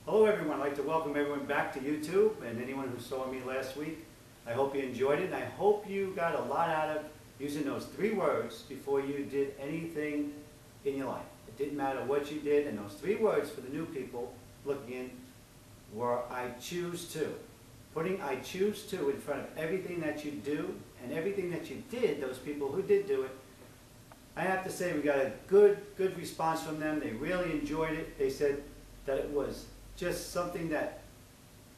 Hello everyone, I'd like to welcome everyone back to YouTube and anyone who saw me last week. I hope you enjoyed it and I hope you got a lot out of using those 3 words before you did anything in your life. It didn't matter what you did, and those 3 words for the new people looking in were I choose to. Putting I choose to in front of everything that you do and everything that you did, those people who did do it, I have to say we got a good response from them. They really enjoyed it. They said that it was just something that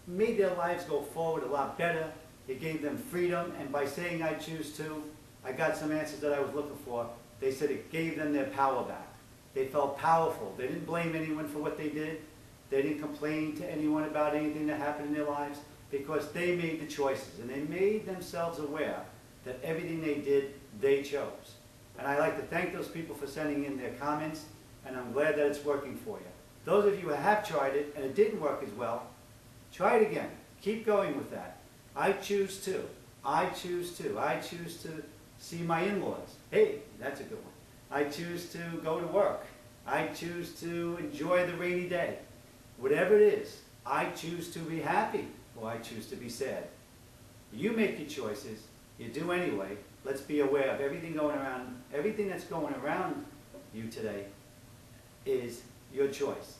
made their lives go forward a lot better. It gave them freedom, and by saying I choose to, I got some answers that I was looking for. They said it gave them their power back. They felt powerful. They didn't blame anyone for what they did. They didn't complain to anyone about anything that happened in their lives because they made the choices and they made themselves aware that everything they did, they chose. And I'd like to thank those people for sending in their comments, and I'm glad that it's working for you. Those of you who have tried it and it didn't work as well, try it again. Keep going with that. I choose to. I choose to. I choose to see my in-laws. Hey, that's a good one. I choose to go to work. I choose to enjoy the rainy day. Whatever it is, I choose to be happy or I choose to be sad. You make your choices. You do anyway. Let's be aware of everything going around. Everything that's going around you today is your choice.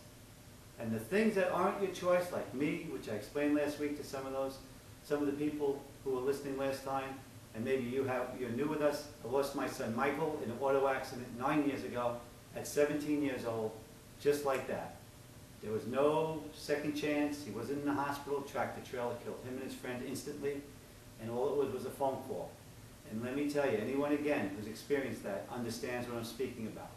And the things that aren't your choice, like me, which I explained last week to some of the people who were listening last time, and maybe you're new with us. I lost my son Michael in an auto accident 9 years ago at 17 years old, just like that. There was no second chance. He wasn't in the hospital. Tractor trailer killed him and his friend instantly, and all it was a phone call. And let me tell you, anyone again who's experienced that understands what I'm speaking about.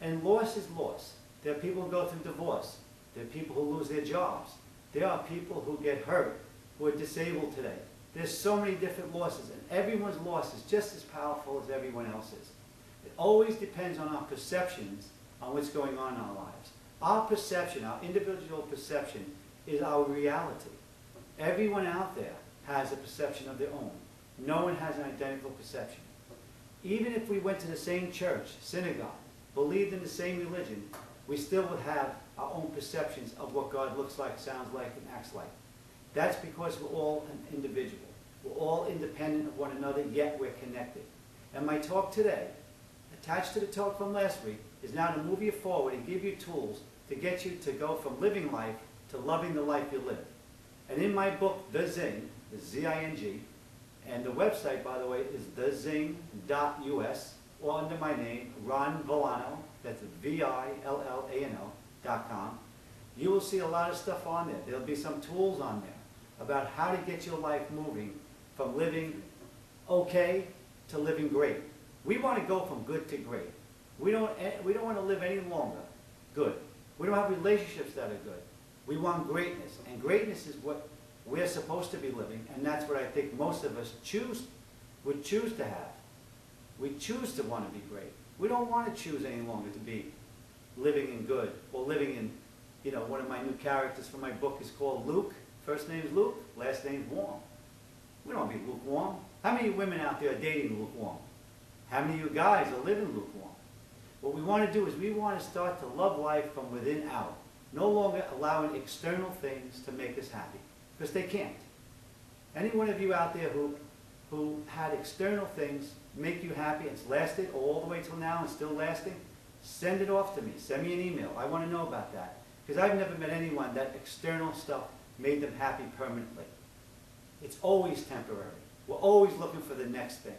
And loss is loss. There are people who go through divorce. There are people who lose their jobs. There are people who get hurt, who are disabled today. There's so many different losses, and everyone's loss is just as powerful as everyone else's. It always depends on our perceptions on what's going on in our lives. Our perception, our individual perception, is our reality. Everyone out there has a perception of their own. No one has an identical perception. Even if we went to the same church, synagogue, believed in the same religion, we still would have our own perceptions of what God looks like, sounds like, and acts like. That's because we're all an individual. We're all independent of one another, yet we're connected. And my talk today, attached to the talk from last week, is now to move you forward and give you tools to get you to go from living life to loving the life you live. And in my book, The Zing, the Z-I-N-G, and the website, by the way, is thezing.us, or under my name, Ron Villano, that's VILLANO.com. You will see a lot of stuff on there. There'll be some tools on there about how to get your life moving from living okay to living great. We want to go from good to great. We don't want to live any longer good. We don't have relationships that are good. We want greatness, and greatness is what we're supposed to be living, and that's what I think most of us would choose to have. We choose to want to be great. We don't want to choose any longer to be living in good or living in, one of my new characters from my book is called Luke. First name's Luke, last name's Warm. We don't want to be lukewarm. How many women out there are dating lukewarm? How many of you guys are living lukewarm? What we want to do is we want to start to love life from within out. No longer allowing external things to make us happy, because they can't. Any one of you out there who had external things make you happy, it's lasted all the way till now and still lasting, send it off to me. Send me an email. I want to know about that. Because I've never met anyone that external stuff made them happy permanently. It's always temporary. We're always looking for the next thing.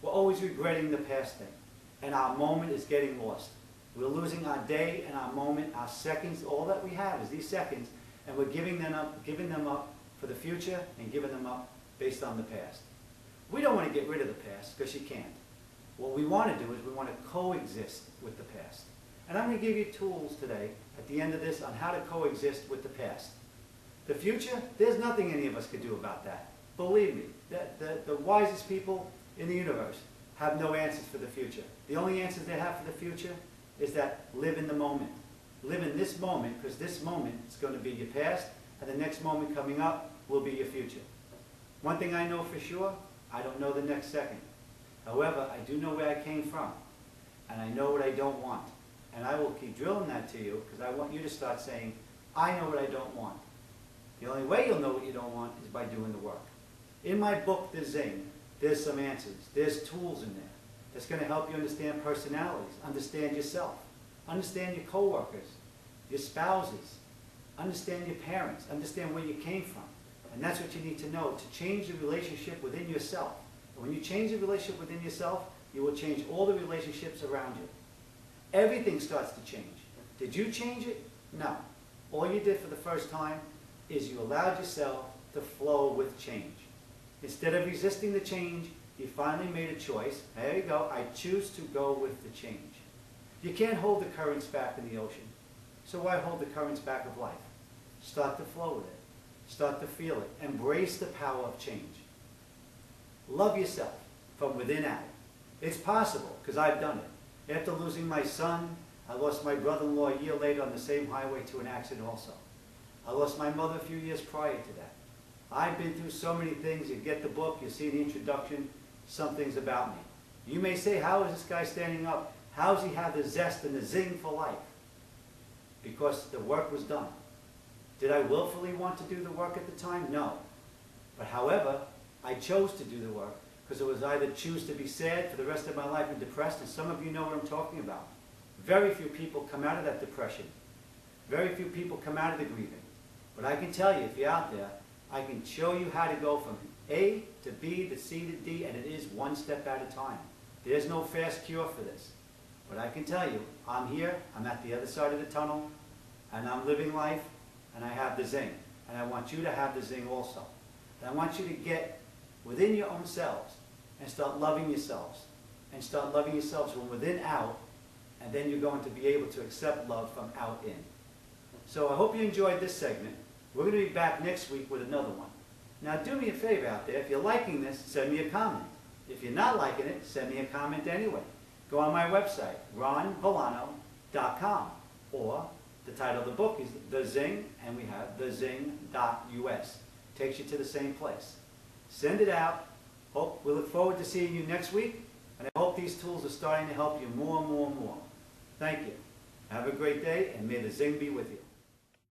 We're always regretting the past thing. And our moment is getting lost. We're losing our day and our moment, our seconds. All that we have is these seconds, and we're giving them up for the future and giving them up based on the past. We don't want to get rid of the past, because you can't. What we want to do is we want to coexist with the past. And I'm going to give you tools today at the end of this on how to coexist with the past. The future, there's nothing any of us could do about that. Believe me, the wisest people in the universe have no answers for the future. The only answers they have for the future is that live in the moment. Live in this moment, because this moment is going to be your past, and the next moment coming up will be your future. One thing I know for sure, I don't know the next second. However, I do know where I came from, and I know what I don't want. And I will keep drilling that to you, because I want you to start saying, I know what I don't want. The only way you'll know what you don't want is by doing the work. In my book, The Zing, there's some answers. There's tools in there that's going to help you understand personalities, understand yourself, understand your coworkers, your spouses, understand your parents, understand where you came from. And that's what you need to know to change the relationship within yourself. And when you change the relationship within yourself, you will change all the relationships around you. Everything starts to change. Did you change it? No. All you did for the first time is you allowed yourself to flow with change. Instead of resisting the change, you finally made a choice. There you go. I choose to go with the change. You can't hold the currents back in the ocean. So why hold the currents back of life? Start to flow with it. Start to feel it. Embrace the power of change. Love yourself from within out. It's possible, because I've done it. After losing my son, I lost my brother-in-law a year later on the same highway to an accident also. I lost my mother a few years prior to that. I've been through so many things. You get the book, you see the introduction, some things about me. You may say, how is this guy standing up? How does he have the zest and the zing for life? Because the work was done. Did I willfully want to do the work at the time? No. But however, I chose to do the work because it was either choose to be sad for the rest of my life and depressed, and some of you know what I'm talking about. Very few people come out of that depression. Very few people come out of the grieving. But I can tell you, if you're out there, I can show you how to go from A to B to C to D, and it is one step at a time. There's no fast cure for this. But I can tell you, I'm here, I'm at the other side of the tunnel, and I'm living life, and I have the zing. And I want you to have the zing also. And I want you to get within your own selves and start loving yourselves. And start loving yourselves from within out, and then you're going to be able to accept love from out in. So I hope you enjoyed this segment. We're going to be back next week with another one. Now do me a favor out there. If you're liking this, send me a comment. If you're not liking it, send me a comment anyway. Go on my website, ronvillano.com, or the title of the book is The Zing, and we have thezing.us. Takes you to the same place. Send it out. We look forward to seeing you next week, and I hope these tools are starting to help you more and more and more. Thank you. Have a great day, and may the zing be with you.